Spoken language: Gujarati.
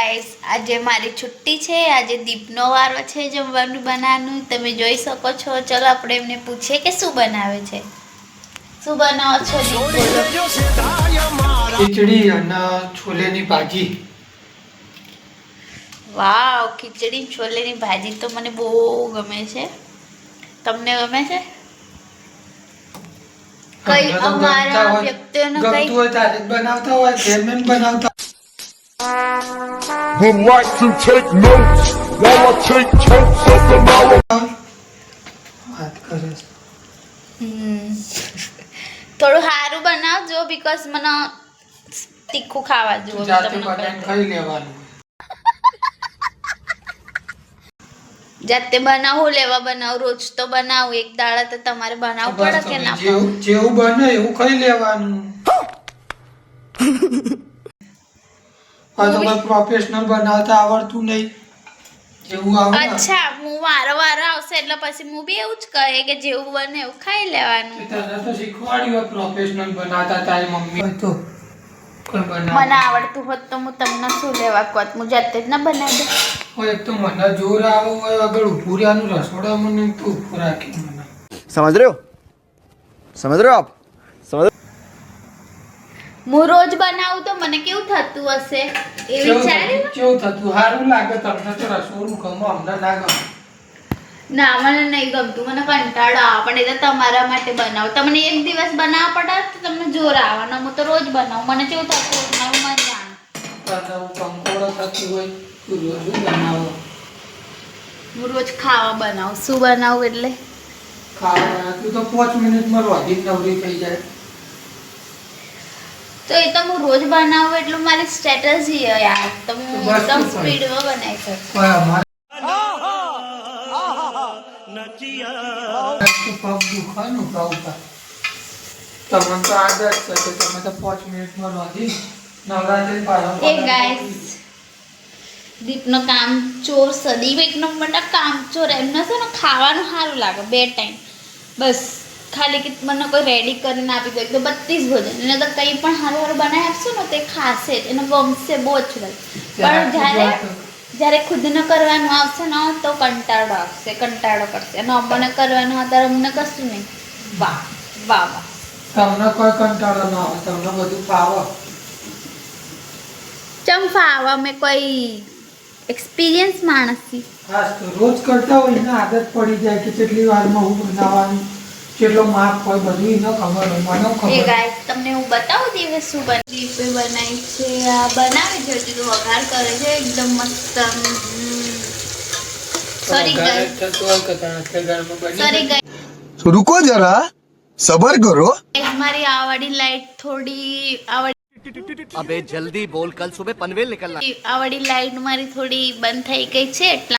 ગાઈસ, આજે મારી છુટ્ટી છે. આજે દીપનો વારો છે જમવાનું બનાવવાનું. તમે જોઈ શકો છો. ચલો આપણે એમને પૂછીએ કે શું બનાવે છે. શું બનાવો છો દીપ? ખીચડી અને છોલેની ભાજી. વાવ, ખીચડી છોલેની ભાજી તો મને બહુ ગમે છે. તમને ગમે છે? કઈ અમારા વ્યક્તિઓનો કઈ ગમતું હોય ત્યારે જ બનાવતા હોય, ઘેર બનાવતા. Would like to take notes while I take totes of the knowledge. વાત કરે છે. થોડું સારું બનાવજો, બીકોઝ મને તીખું ખાવા જોઈએ. જાતે બનાવીને ખાઈ લેવાનું. જાતે બનાવું, લેવા બનાવું, રોજ તો બનાવું. એક દાડા તો તમારે બનાવવું પડે કે ના? જેવું બને એવું ખાઈ લેવાનું. આ તો કોઈ પ્રોફેશનલ બનાવતા આવડતું નહીં. જેવું આવડે. અચ્છા, હું વારો આવશે એટલે પછી હું બી એવું જ કહે કે જેવું બને એવું ખાઈ લેવાનું. તને તો શીખવાડ્યું પ્રોફેશનલ બનાવતા તારી મમ્મી હોય તો કોઈ બનાવ. મને આવડતું હોત તો હું તમને શું લેવા કહત? હું જાતે જ ના બનાવી દઉં. હોય એક તો મને જોર આવો હોય આગળ ઊભું રહ્યાનું રસોડા મને તો ઊભું રાખી મને. समझ रहे हो आप હું રોજ બનાવું તો મને કેવું થતું હશે એ વિચાર્યું? કેવું થતું? સારું લાગે તમને તો રસોડું ગમે, અમને ના ગમે. ના, મને નહીં ગમતું. મને કંટાળો આવે. પણ એ તો તમારા માટે બનાવો. તમને એક દિવસ બનાવવા પડે તો તમને જોર આવવાનો. હું તો રોજ બનાવું. મને કેવું થતું હોય મારું મન જાણે. તને કંકોડો થતી હોય તું રોજ બનાવો. હું રોજ ખાવા બનાવું. શું બનાવું એટલે? ખાવા તું તો 5 મિનિટમાં રોધી નવરી થઈ જાય. તો એ તો હું રોજ બનાવું એટલું મારી સ્ટ્રેટેજી યાર. તો હું બસ એકદમ તો ફરી. સ્પીડમાં બનાવી શકું. કોઈ અમારે તો પગ દુખવાનું ભાવ પર. તમને તો આદત છે કે તમે તો 5 મિનિટમાં રોધી નવરાત્રી પાડો. એ ગાઈસ, દીપનો કામ ચોર સદી એક નંબરના કામ ચોર. એમને છે ને ખાવાનું સારું લાગે. 2 ટાઈમ બસ. ખાલી કે મને કોઈ રેડી કરીને આપી દે તો 32 ભોજન. એને તો કંઈ પણ સારું બનાવી આપશો ને તે ખાશે જ. એને ગમશે બહુ જ. પણ જ્યારે ખુદને કરવાનું આવશે ને તો કંટાળો આવશે, કંટાળો કરશે. અને અમને કરવાનું હોય ત્યારે અમને કશું નહીં. વાહ વાહ વાહ. તમને કોઈ કંટાળો ના આવે, તમને બધું ફાવે. ચંપા આવા મેં કોઈ એક્સપિરિયન્સ માણસ છી. ખાસ તો રોજ કરતા હોય એને આદત પડી જાય કે કેટલી વારમાં હું બનાવવાનું, કેટલો માપ હોય બધું એને ખબર હોય. મને એ ખબર. ગાઈસ, તમને હું બતાવું દિવસ શું બનાવી છે. આ બનાવી છે હજી તો વઘાર કરે છે એકદમ મસ્ત. Sorry guys, sorry guys. रुको जरा सबर करो મારી આવાડી લાઈટ થોડી अबे जल्दी बोल, कल सुबह पनवेल निकलना। આવાડી લાઈટ મારી થોડી બંધ થઈ ગઈ છે એટલા